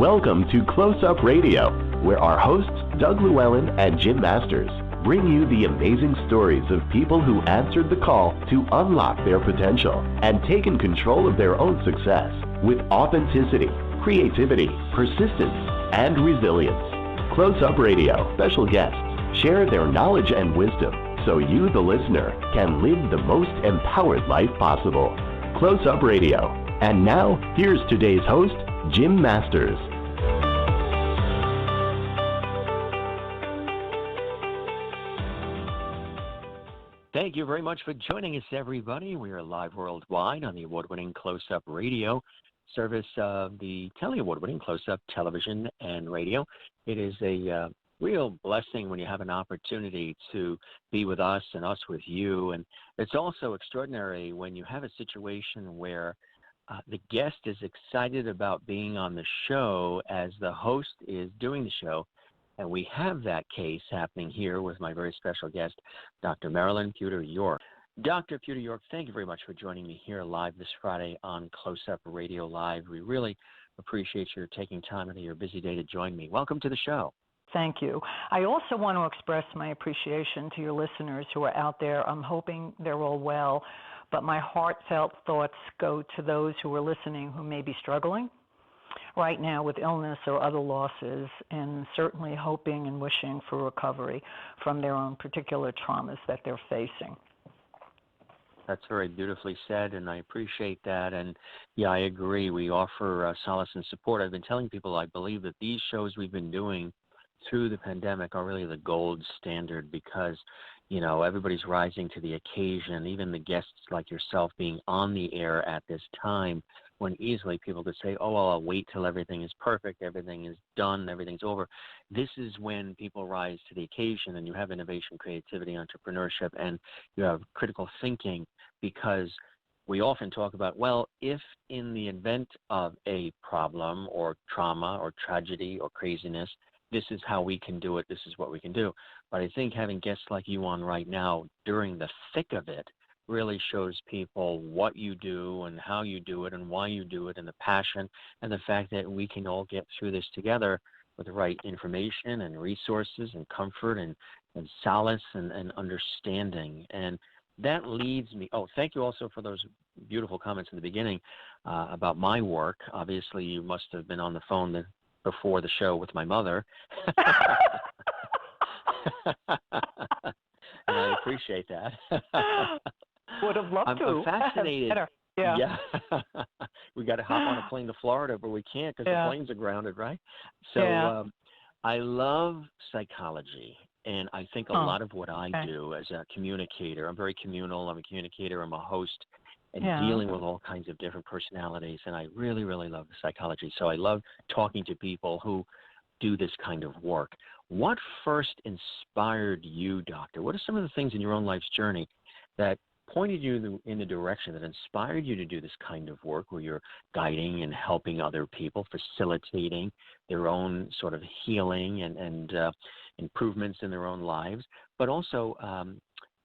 Welcome to Close Up Radio, where our hosts, Doug Llewellyn and Jim Masters, bring you the amazing stories of people who answered the call to unlock their potential and taken control of their own success with authenticity, creativity, persistence, and resilience. Close Up Radio special guests share their knowledge and wisdom so you, the listener, can live the most empowered life possible. Close Up Radio. And now, here's today's host, Jim Masters. Thank you very much for joining us, everybody. We are live worldwide on the award-winning Close Up Radio service of the award-winning Close Up Television and Radio. It is a real blessing when you have an opportunity to be with us and us with you. And it's also extraordinary when you have a situation where the guest is excited about being on the show as the host is doing the show. And we have that case happening here with my very special guest, Dr. Marilyn Puder-York. Dr. Puder-York, thank you very much for joining me here live this Friday on Close Up Radio Live. We really appreciate your taking time out of your busy day to join me. Welcome to the show. Thank you. I also want to express my appreciation to your listeners who are out there. I'm hoping they're all well, but my heartfelt thoughts go to those who are listening who may be struggling right now with illness or other losses, and certainly hoping and wishing for recovery from their own particular traumas that they're facing. That's very beautifully said, and I appreciate that. And, yeah, I agree. We offer solace and support. I've been telling people I believe that these shows we've been doing through the pandemic are really the gold standard because, you know, everybody's rising to the occasion, even the guests like yourself being on the air at this time, when easily people could say, oh, well, I'll wait till everything is perfect, everything is done, everything's over. This is when people rise to the occasion and you have innovation, creativity, entrepreneurship, and you have critical thinking, because we often talk about, well, if in the event of a problem or trauma or tragedy or craziness, this is how we can do it, this is what we can do. But I think having guests like you on right now during the thick of it really shows people what you do and how you do it and why you do it and the passion and the fact that we can all get through this together with the right information and resources and comfort and solace and understanding. And that leads me, thank you also for those beautiful comments in the beginning about my work. Obviously, you must have been on the phone before the show with my mother. And I appreciate that. Would have loved to. I'm fascinated. Yeah. We got to hop on a plane to Florida, but we can't because the planes are grounded, right? So I love psychology, and I think a lot of what I do as a communicator, I'm very communal, I'm a communicator, I'm a host, and dealing with all kinds of different personalities, and I really, really love psychology. So I love talking to people who do this kind of work. What first inspired you, Doctor? What are some of the things in your own life's journey that pointed you in the direction that inspired you to do this kind of work where you're guiding and helping other people, facilitating their own sort of healing and improvements in their own lives, but also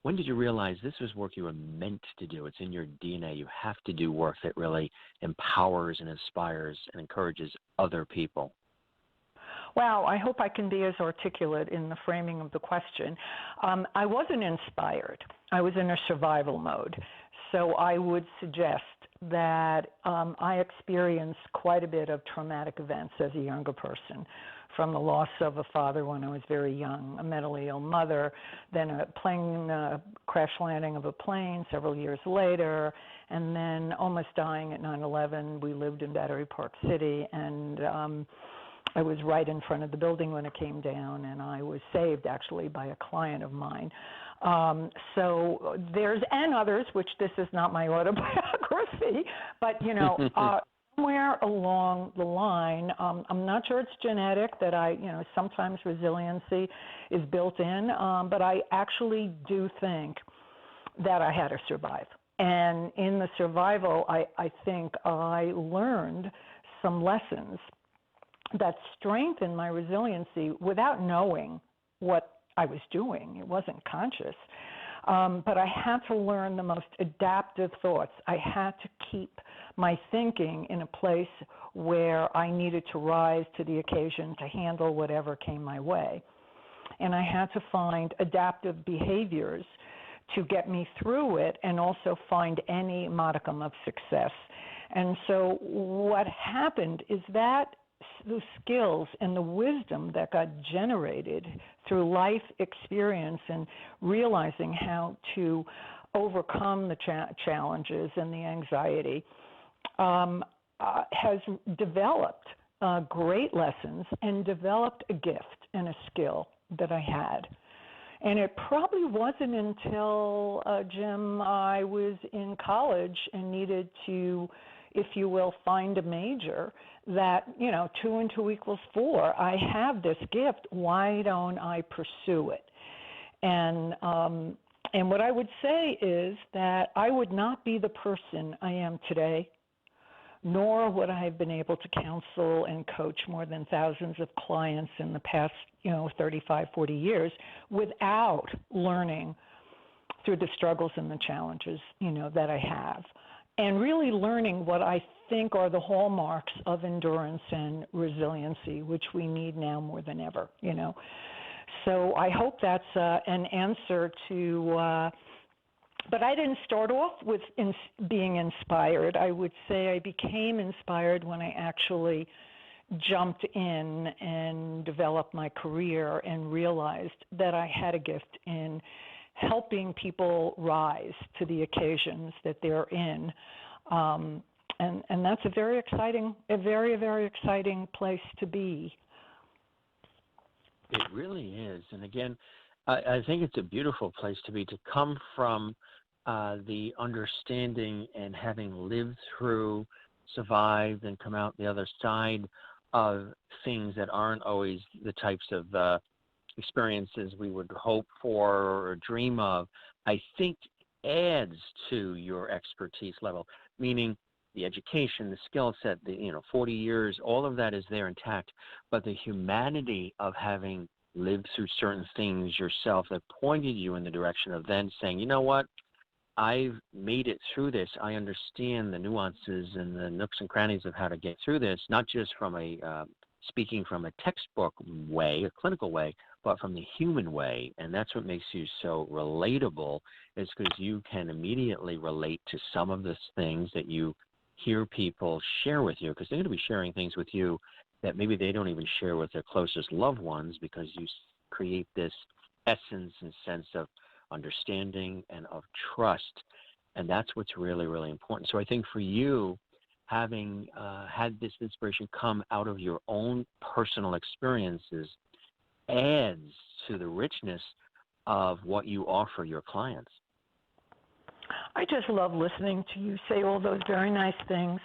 when did you realize this was work you were meant to do? It's in your DNA. You have to do work that really empowers and inspires and encourages other people. Well, I hope I can be as articulate in the framing of the question. I wasn't inspired. I was in a survival mode. So I would suggest that I experienced quite a bit of traumatic events as a younger person, from the loss of a father when I was very young, a mentally ill mother, then a plane crash landing of a plane several years later, and then almost dying at 9/11. We lived in Battery Park City, and I was right in front of the building when it came down, and I was saved actually by a client of mine. So there's, and others, which this is not my autobiography, but you know, somewhere along the line, I'm not sure it's genetic that sometimes resiliency is built in, but I actually do think that I had to survive. And in the survival, I think I learned some lessons that strengthened my resiliency without knowing what I was doing. It wasn't conscious. But I had to learn the most adaptive thoughts. I had to keep my thinking in a place where I needed to rise to the occasion to handle whatever came my way. And I had to find adaptive behaviors to get me through it and also find any modicum of success. And so what happened is that the skills and the wisdom that got generated through life experience and realizing how to overcome the challenges and the anxiety has developed great lessons and developed a gift and a skill that I had. And it probably wasn't until, Jim, I was in college and needed to, if you will, find a major that, 2 and 2 equals 4. I have this gift. Why don't I pursue it? And what I would say is that I would not be the person I am today, nor would I have been able to counsel and coach more than thousands of clients in the past, 35, 40 years without learning through the struggles and the challenges, that I have. And really learning what I think are the hallmarks of endurance and resiliency, which we need now more than ever, So I hope that's an answer to but I didn't start off with being inspired. I would say I became inspired when I actually jumped in and developed my career and realized that I had a gift in helping people rise to the occasions that they're in. And that's a very, very exciting place to be. It really is. And again, I think it's a beautiful place to be, to come from the understanding and having lived through, survived, and come out the other side of things that aren't always the types of experiences we would hope for or dream of, I think adds to your expertise level, meaning the education, the skill set, the 40 years, all of that is there intact, but the humanity of having lived through certain things yourself that pointed you in the direction of then saying, you know what, I've made it through this. I understand the nuances and the nooks and crannies of how to get through this, not just from speaking from a textbook way, a clinical way, but from the human way. And that's what makes you so relatable, is because you can immediately relate to some of the things that you hear people share with you, because they're going to be sharing things with you that maybe they don't even share with their closest loved ones, because you create this essence and sense of understanding and of trust. And that's what's really, really important. So I think for you, having had this inspiration come out of your own personal experiences adds to the richness of what you offer your clients. I just love listening to you say all those very nice things.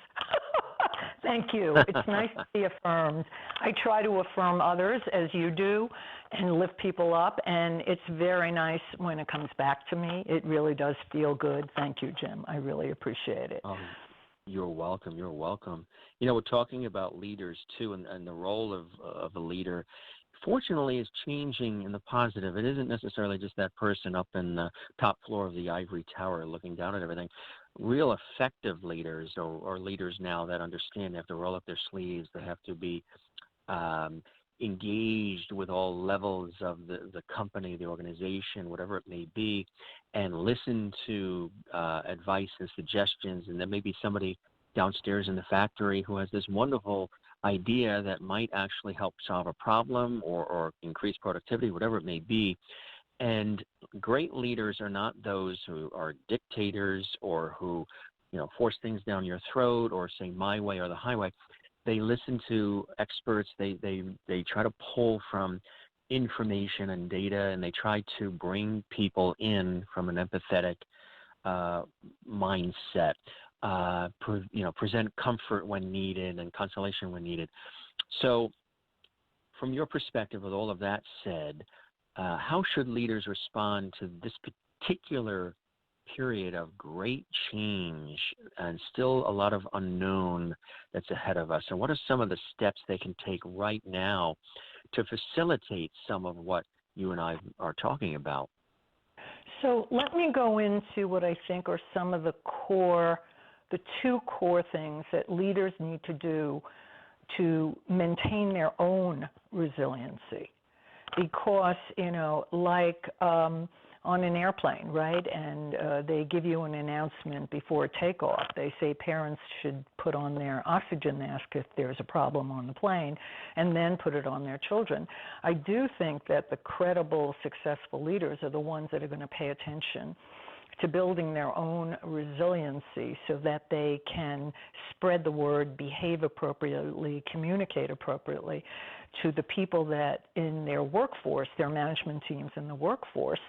Thank you. It's nice to be affirmed. I try to affirm others as you do and lift people up, and it's very nice when it comes back to me. It really does feel good. Thank you, Jim. I really appreciate it. You're welcome. You're welcome. We're talking about leaders, too, and the role of a leader. Fortunately, is changing in the positive. It isn't necessarily just that person up in the top floor of the ivory tower looking down at everything. Real effective leaders, or leaders now that understand they have to roll up their sleeves, they have to be engaged with all levels of the company, the organization, whatever it may be, and listen to advice and suggestions. And there may be somebody downstairs in the factory who has this wonderful idea that might actually help solve a problem or increase productivity, whatever it may be. And great leaders are not those who are dictators or who, force things down your throat or say my way or the highway. They listen to experts. They try to pull from information and data, and they try to bring people in from an empathetic mindset. Present comfort when needed and consolation when needed. So from your perspective, with all of that said, how should leaders respond to this particular period of great change and still a lot of unknown that's ahead of us? And what are some of the steps they can take right now to facilitate some of what you and I are talking about? So let me go into what I think are some of the two core things that leaders need to do to maintain their own resiliency. Because, like on an airplane, right, and they give you an announcement before takeoff. They say parents should put on their oxygen mask if there's a problem on the plane, and then put it on their children. I do think that the credible, successful leaders are the ones that are going to pay attention to building their own resiliency so that they can spread the word, behave appropriately, communicate appropriately to the people that in their workforce, their management teams in the workforce,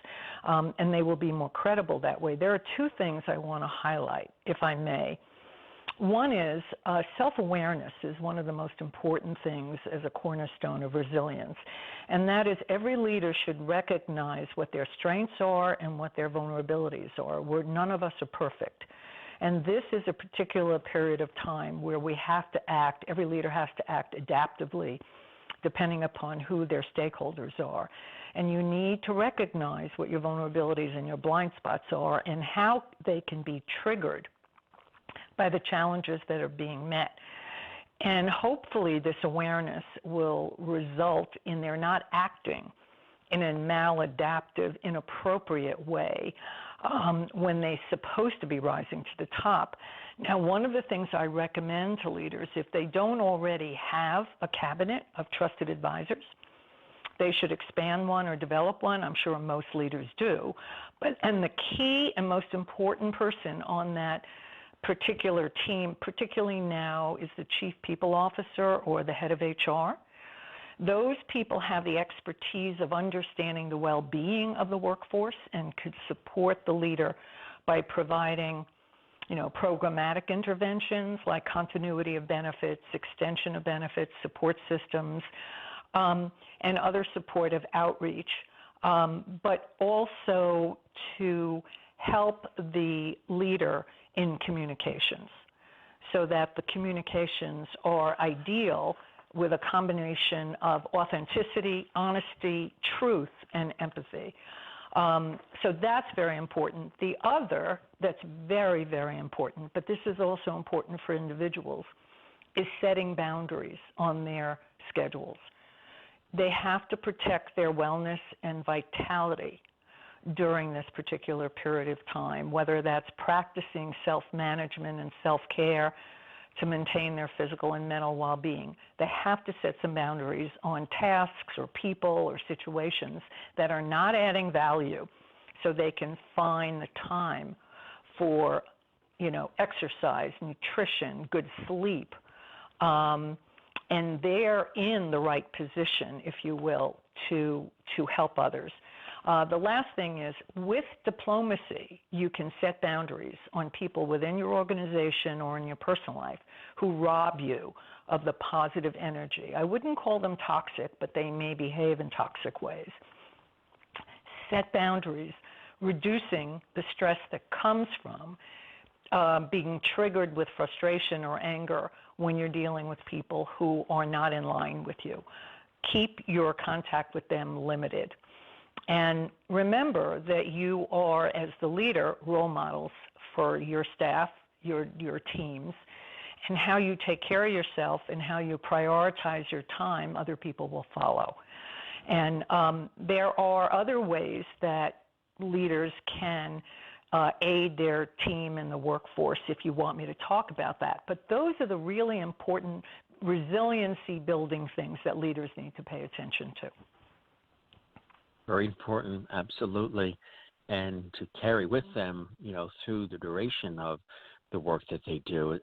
and they will be more credible that way. There are two things I want to highlight, if I may. One is self-awareness is one of the most important things as a cornerstone of resilience, and that is every leader should recognize what their strengths are and what their vulnerabilities are. None of us are perfect. And this is a particular period of time where we have to act, every leader has to act adaptively, depending upon who their stakeholders are. And you need to recognize what your vulnerabilities and your blind spots are and how they can be triggered by the challenges that are being met. And hopefully this awareness will result in their not acting in a maladaptive, inappropriate way when they're supposed to be rising to the top. Now, one of the things I recommend to leaders, if they don't already have a cabinet of trusted advisors, they should expand one or develop one. I'm sure most leaders do. And the key and most important person on that particular team, particularly now, is the chief people officer or the head of HR. Those people have the expertise of understanding the well-being of the workforce and could support the leader by providing, programmatic interventions like continuity of benefits, extension of benefits, support systems, and other supportive outreach, but also to help the leader in communications so that the communications are ideal with a combination of authenticity, honesty, truth, and empathy. So that's very important. The other that's very, very important, but this is also important for individuals, is setting boundaries on their schedules. They have to protect their wellness and vitality during this particular period of time, whether that's practicing self-management and self-care to maintain their physical and mental well-being. They have to set some boundaries on tasks or people or situations that are not adding value so they can find the time for, exercise, nutrition, good sleep, and they're in the right position, if you will, to help others. The last thing is, with diplomacy, you can set boundaries on people within your organization or in your personal life who rob you of the positive energy. I wouldn't call them toxic, but they may behave in toxic ways. Set boundaries, reducing the stress that comes from being triggered with frustration or anger when you're dealing with people who are not in line with you. Keep your contact with them limited. And remember that you are, as the leader, role models for your staff, your teams, and how you take care of yourself and how you prioritize your time, other people will follow. And there are other ways that leaders can aid their team in the workforce if you want me to talk about that. But those are the really important resiliency building things that leaders need to pay attention to. Very important, absolutely, and to carry with them, through the duration of the work that they do.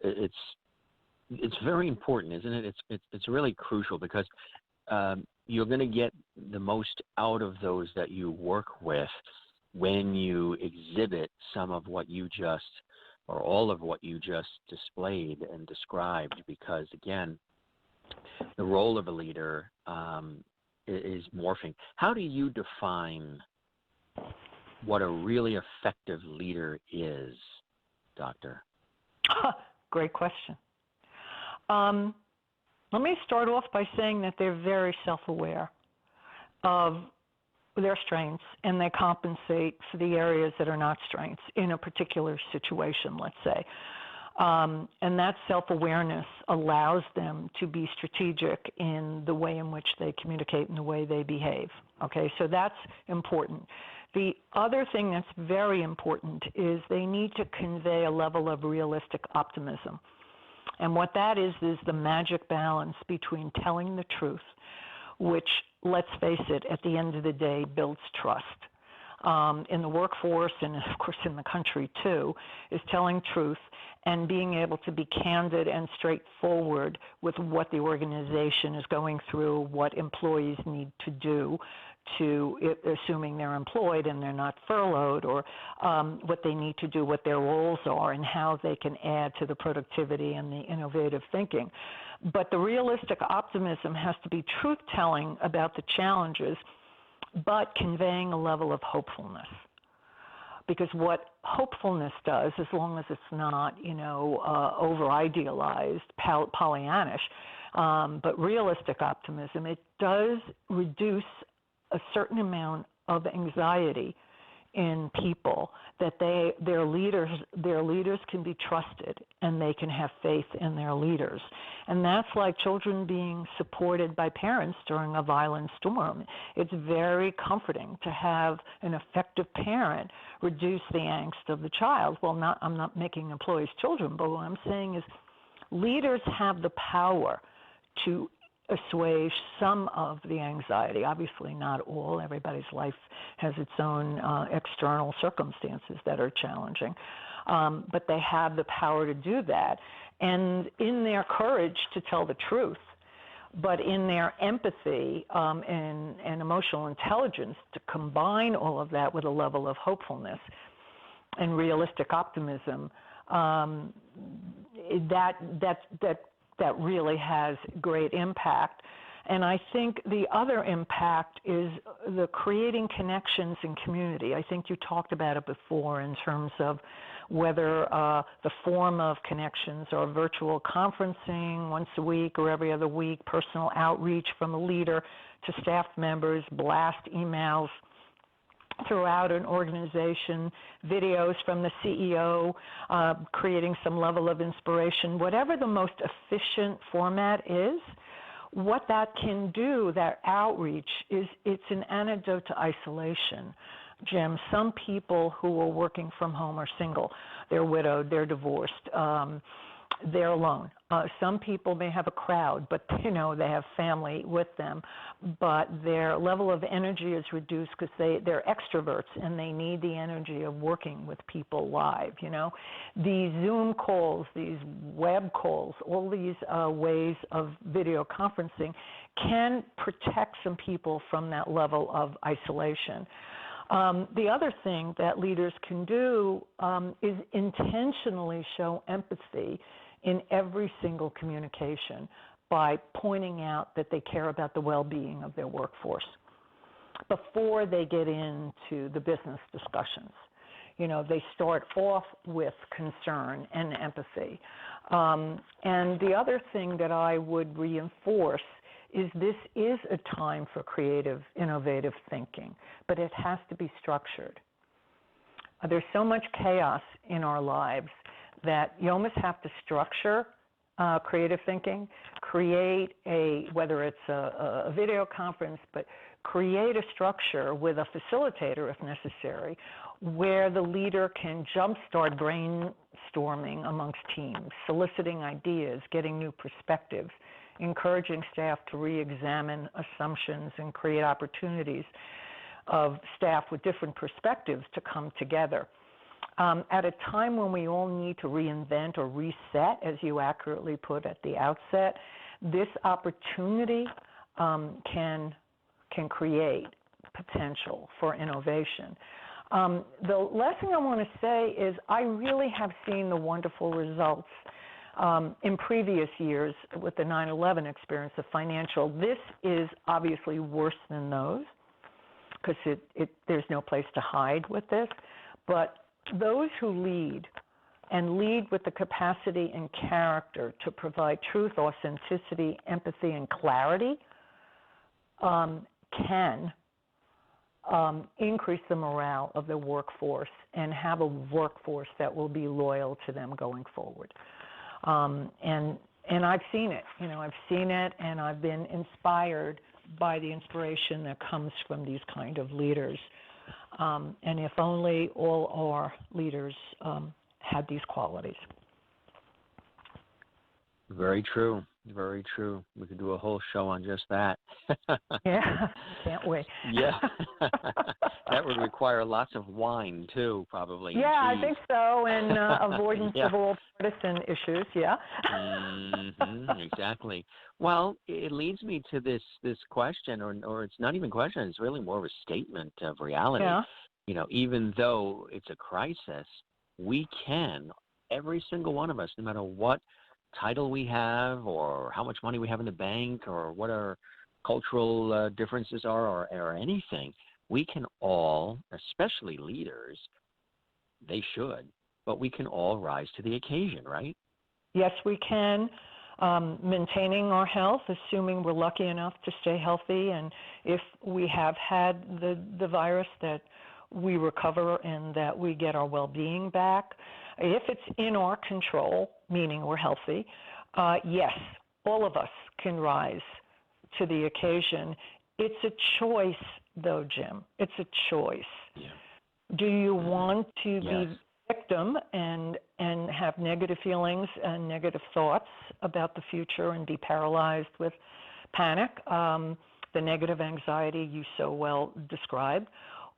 It's very important, isn't it? It's really crucial because you're going to get the most out of those that you work with when you exhibit some of what you just, or all of what you just displayed and described. Because again, the role of a leader is morphing. How do you define what a really effective leader is, Doctor? Great question. Let me start off by saying that they're very self-aware of their strengths and they compensate for the areas that are not strengths in a particular situation, let's say. And that self-awareness allows them to be strategic in the way in which they communicate and the way they behave. Okay, so that's important. The other thing that's very important is they need to convey a level of realistic optimism. And what that is the magic balance between telling the truth, which, let's face it, at the end of the day, builds trust. In the workforce and, of course, in the country, too, is telling truth and being able to be candid and straightforward with what the organization is going through, what employees need to do, assuming they're employed and they're not furloughed, or what they need to do, what their roles are, and how they can add to the productivity and the innovative thinking. But the realistic optimism has to be truth-telling about the challenges, but conveying a level of hopefulness. Because what hopefulness does, as long as it's not, over-idealized, Pollyannish, but realistic optimism, it does reduce a certain amount of anxiety in people, that their leaders can be trusted and they can have faith in their leaders. And that's like children being supported by parents during a violent storm. It's very comforting to have an effective parent reduce the angst of the child. Well, I'm not making employees children, but what I'm saying is leaders have the power to assuage some of the anxiety. Obviously not all. Everybody's life has its own external circumstances that are challenging. But they have the power to do that. And in their courage to tell the truth, but in their empathy and emotional intelligence to combine all of that with a level of hopefulness and realistic optimism, that really has great impact. And I think the other impact is the creating connections in community. I think you talked about it before in terms of whether the form of connections are virtual conferencing once a week or every other week, personal outreach from a leader to staff members, blast emails throughout an organization, videos from the CEO, creating some level of inspiration, whatever the most efficient format is. What that can do, that outreach, is it's an antidote to isolation. Jim, some people who are working from home are single. They're widowed, they're divorced, they're alone. Some people may have a crowd, but they have family with them, but their level of energy is reduced because they're extroverts and they need the energy of working with people live. These Zoom calls, these web calls, all these ways of video conferencing can protect some people from that level of isolation. The other thing that leaders can do is intentionally show empathy in every single communication by pointing out that they care about the well-being of their workforce before they get into the business discussions. They start off with concern and empathy. And the other thing that I would reinforce is this is a time for creative, innovative thinking, but it has to be structured. There's so much chaos in our lives that you almost have to structure creative thinking, create whether it's a video conference, but create a structure with a facilitator if necessary, where the leader can jumpstart brainstorming amongst teams, soliciting ideas, getting new perspectives, encouraging staff to re-examine assumptions and create opportunities of staff with different perspectives to come together. At a time when we all need to reinvent or reset, as you accurately put at the outset, this opportunity can create potential for innovation. The last thing I want to say is I really have seen the wonderful results in previous years with the 9/11 experience of financial. This is obviously worse than those because there's no place to hide with this. But those who lead and lead with the capacity and character to provide truth, authenticity, empathy, and clarity can increase the morale of the workforce and have a workforce that will be loyal to them going forward. And I've seen it. I've seen it, and I've been inspired by the inspiration that comes from these kind of leaders. And if only all our leaders had these qualities. Very true. Very true. We could do a whole show on just that. Yeah, can't wait. Yeah. That would require lots of wine, too, probably. Yeah, I think so, and avoidance yeah. of all partisan issues, yeah. Exactly. Well, it leads me to this question, or it's not even a question, it's really more of a statement of reality. Yeah. Even though it's a crisis, we can, every single one of us, no matter what title we have or how much money we have in the bank or what our cultural differences are or anything, we can all, especially leaders, they should, but we can all rise to the occasion, right? Yes, we can. Maintaining our health, assuming we're lucky enough to stay healthy, and if we have had the virus, that we recover and that we get our well-being back. If it's in our control, meaning we're healthy, yes, all of us can rise to the occasion. It's a choice, though, Jim. It's a choice. Yeah. Do you want to Yes. be victim and have negative feelings and negative thoughts about the future and be paralyzed with panic, the negative anxiety you so well described?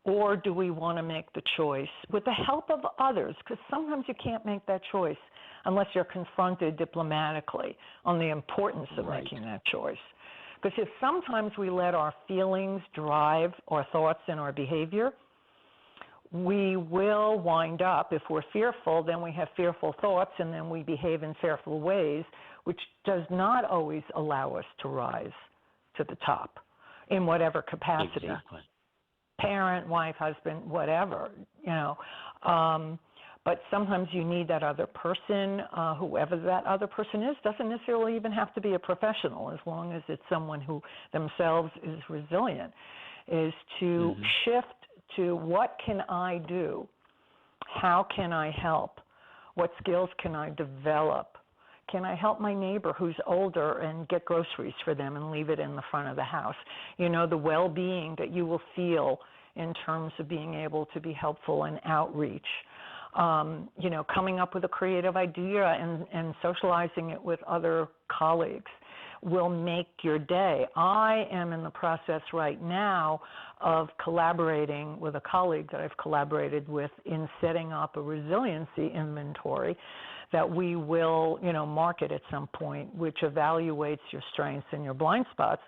Or do we want to make the choice with the help of others? Because sometimes you can't make that choice unless you're confronted diplomatically on the importance of Right. making that choice. Because if sometimes we let our feelings drive our thoughts and our behavior, we will wind up, if we're fearful, then we have fearful thoughts and then we behave in fearful ways, which does not always allow us to rise to the top in whatever capacity. Exactly. Parent, wife, husband, whatever, but sometimes you need that other person, whoever that other person is, doesn't necessarily even have to be a professional, as long as it's someone who themselves is resilient, is to shift to what can I do? How can I help? What skills can I develop? Can I help my neighbor who's older and get groceries for them and leave it in the front of the house? The well-being that you will feel in terms of being able to be helpful in outreach. Coming up with a creative idea and socializing it with other colleagues will make your day. I am in the process right now of collaborating with a colleague that I've collaborated with in setting up a resiliency inventory that we will, market at some point, which evaluates your strengths and your blind spots.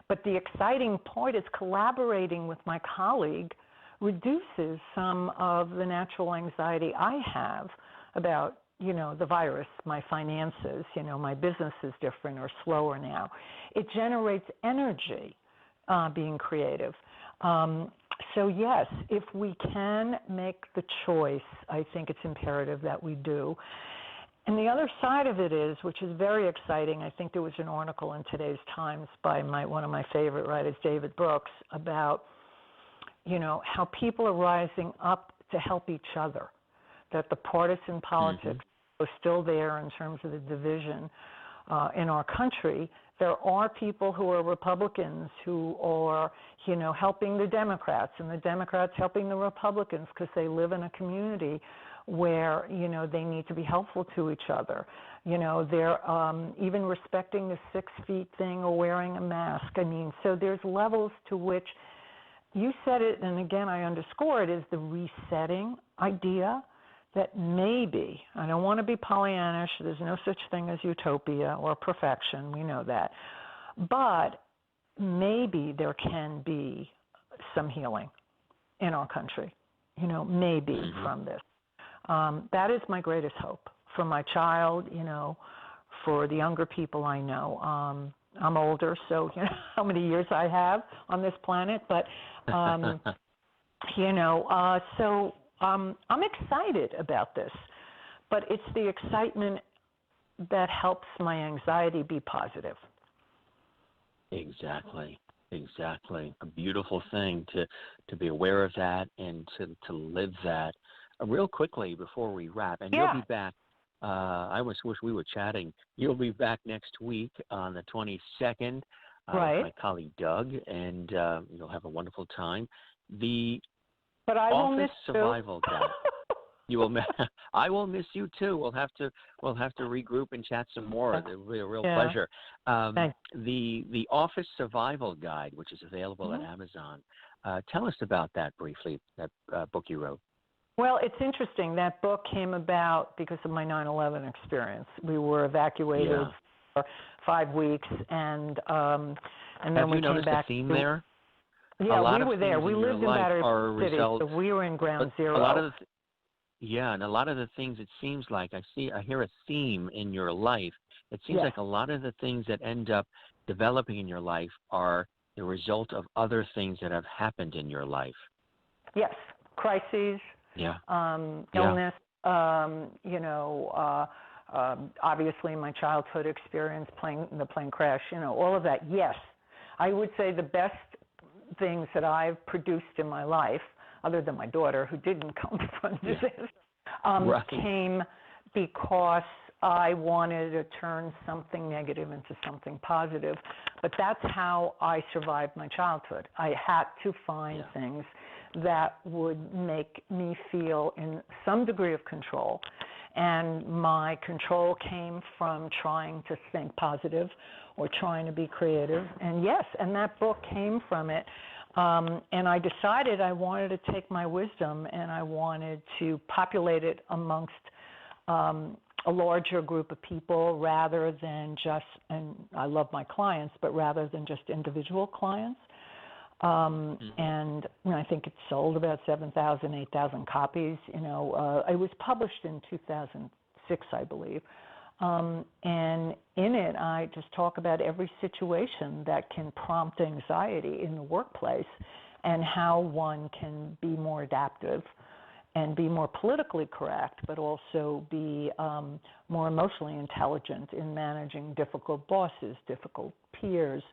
But the exciting part is collaborating with my colleague reduces some of the natural anxiety I have about, the virus, my finances, my business is different or slower now. It generates energy being creative. So yes, if we can make the choice, I think it's imperative that we do. And the other side of it is, which is very exciting, I think there was an article in today's Times by one of my favorite writers, David Brooks, about, how people are rising up to help each other, that the partisan politics are still there in terms of the division in our country. There are people who are Republicans who are, helping the Democrats, and the Democrats helping the Republicans because they live in a community where, they need to be helpful to each other. They're even respecting the 6 feet thing or wearing a mask. So there's levels to which you said it, and again, I underscore it, is the resetting idea that maybe, I don't want to be Pollyannish, there's no such thing as utopia or perfection, we know that, but maybe there can be some healing in our country, maybe from this. That is my greatest hope for my child, for the younger people I know. I'm older, so how many years I have on this planet, but, so I'm excited about this, but it's the excitement that helps my anxiety be positive. Exactly. Exactly. A beautiful thing to be aware of that and to live that. Real quickly before we wrap, and you'll Yeah, be back. I almost wish we were chatting. You'll be back next week on the 22nd with right. my colleague Doug, and you'll have a wonderful time. The But I will Office miss you. Survival Guide. You will. I will miss you too. We'll have to regroup and chat some more. It'll be a real Yeah, pleasure. thanks. The Office Survival Guide, which is available at Mhm. Amazon. Tell us about that briefly. That book you wrote. Well, it's interesting. That book came about because of my 9/11 experience. We were evacuated Yeah. for 5 weeks, and then Have we you came noticed a back theme to. there? A Yeah, lot we of were there. things We in your lived in life Battery are a City, result. so we were in But Ground a lot Zero. of Yeah, and a lot of the things, it seems like I hear a theme in your life. It seems Yes, like a lot of the things that end up developing in your life are the result of other things that have happened in your life. yes. Crises, Yeah, yeah, illness, obviously my childhood experience, the plane crash, all of that. Yes, I would say the best things that I've produced in my life, other than my daughter, who didn't come from yeah. disaster, Right. came because I wanted to turn something negative into something positive. But that's how I survived my childhood. I had to find Yeah, things that would make me feel in some degree of control. And my control came from trying to think positive or trying to be creative. And yes, and that book came from it. And I decided I wanted to take my wisdom and I wanted to populate it amongst a larger group of people rather than just, and I love my clients, but rather than just individual clients. hmm And I think it sold about 7,000, 8,000 copies. It was published in 2006, I believe. And in it, I just talk about every situation that can prompt anxiety in the workplace and how one can be more adaptive and be more politically correct, but also be more emotionally intelligent in managing difficult bosses, difficult peers,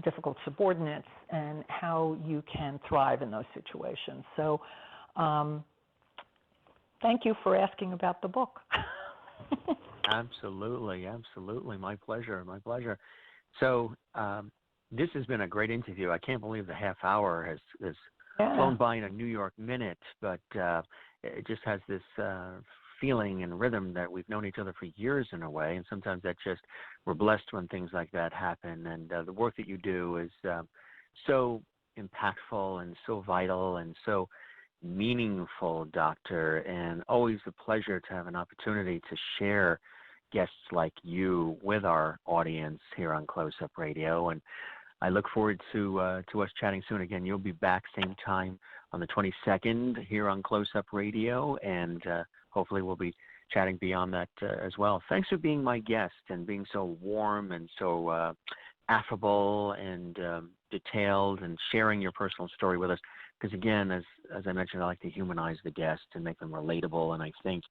difficult subordinates, and how you can thrive in those situations. So thank you for asking about the book. Absolutely, absolutely. My pleasure, my pleasure. So this has been a great interview. I can't believe the half hour has Yeah. flown by in a New York minute, but it just has this feeling and rhythm that we've known each other for years in a way, and sometimes that just, we're blessed when things like that happen, and the work that you do is so impactful and so vital and so meaningful, Doctor, and always a pleasure to have an opportunity to share guests like you with our audience here on Close Up Radio. And I look forward to us chatting soon again. You'll be back same time on the 22nd here on Close Up Radio, and hopefully we'll be chatting beyond that as well. Thanks for being my guest and being so warm and so affable and detailed and sharing your personal story with us. Because again, as I mentioned, I like to humanize the guest and make them relatable, and I think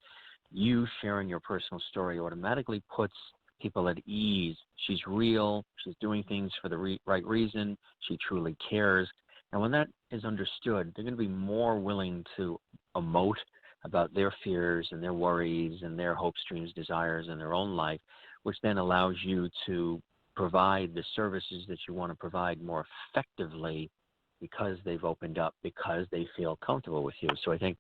you sharing your personal story automatically puts people at ease. She's real. She's doing things for the right reason. She truly cares. And when that is understood, they're going to be more willing to emote about their fears and their worries and their hopes, dreams, desires in their own life, which then allows you to provide the services that you want to provide more effectively because they've opened up, because they feel comfortable with you. So I think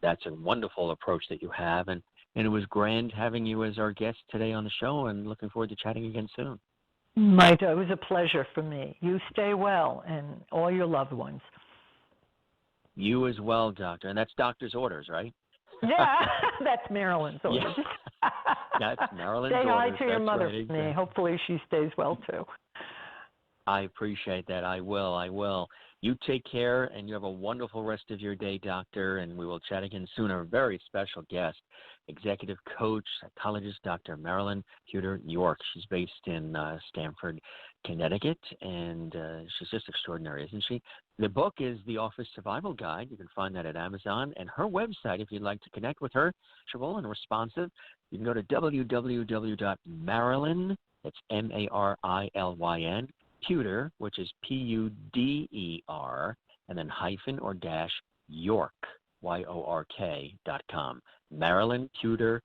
that's a wonderful approach that you have. And it was grand having you as our guest today on the show, and looking forward to chatting again soon. Mike, it was a pleasure for me. You stay well and all your loved ones. You as well, Doctor. And that's doctor's orders, right? Yeah, that's Marilyn's orders. Yeah, that's Marilyn's Say hi orders. to your That's mother right, for exactly. me. Hopefully she stays well too. I appreciate that. I will. You take care, and you have a wonderful rest of your day, Doctor, and we will chat again soon. Our very special guest, executive coach, psychologist, Dr. Marilyn Puder-York. She's based in Stamford, Connecticut, and she's just extraordinary, isn't she? The book is The Office Survival Guide. You can find that at Amazon. And her website, if you'd like to connect with her, and responsive, you can go to www.marilyn, It's Marilyn, Puder, which is Puder, and then hyphen or dash York, YORK.com. Marilyn Puder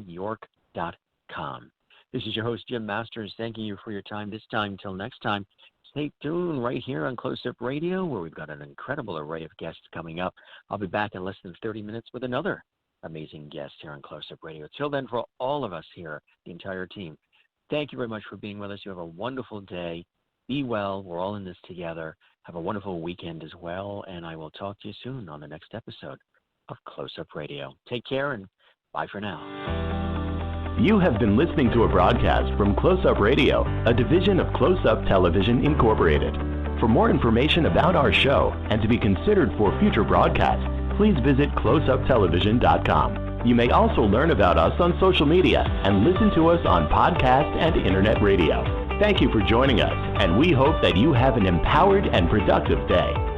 York.com. This is your host, Jim Masters, thanking you for your time this time. Till next time, stay tuned right here on Close Up Radio, where we've got an incredible array of guests coming up. I'll be back in less than 30 minutes with another amazing guest here on Close Up Radio. Till then, for all of us here, the entire team, thank you very much for being with us. You have a wonderful day. Be well. We're all in this together. Have a wonderful weekend as well, and I will talk to you soon on the next episode of Close Up Radio. Take care, and bye for now. You have been listening to a broadcast from Close Up Radio, a division of Close Up Television Incorporated. For more information about our show and to be considered for future broadcasts, please visit closeuptelevision.com. You may also learn about us on social media and listen to us on podcast and internet radio. Thank you for joining us, and we hope that you have an empowered and productive day.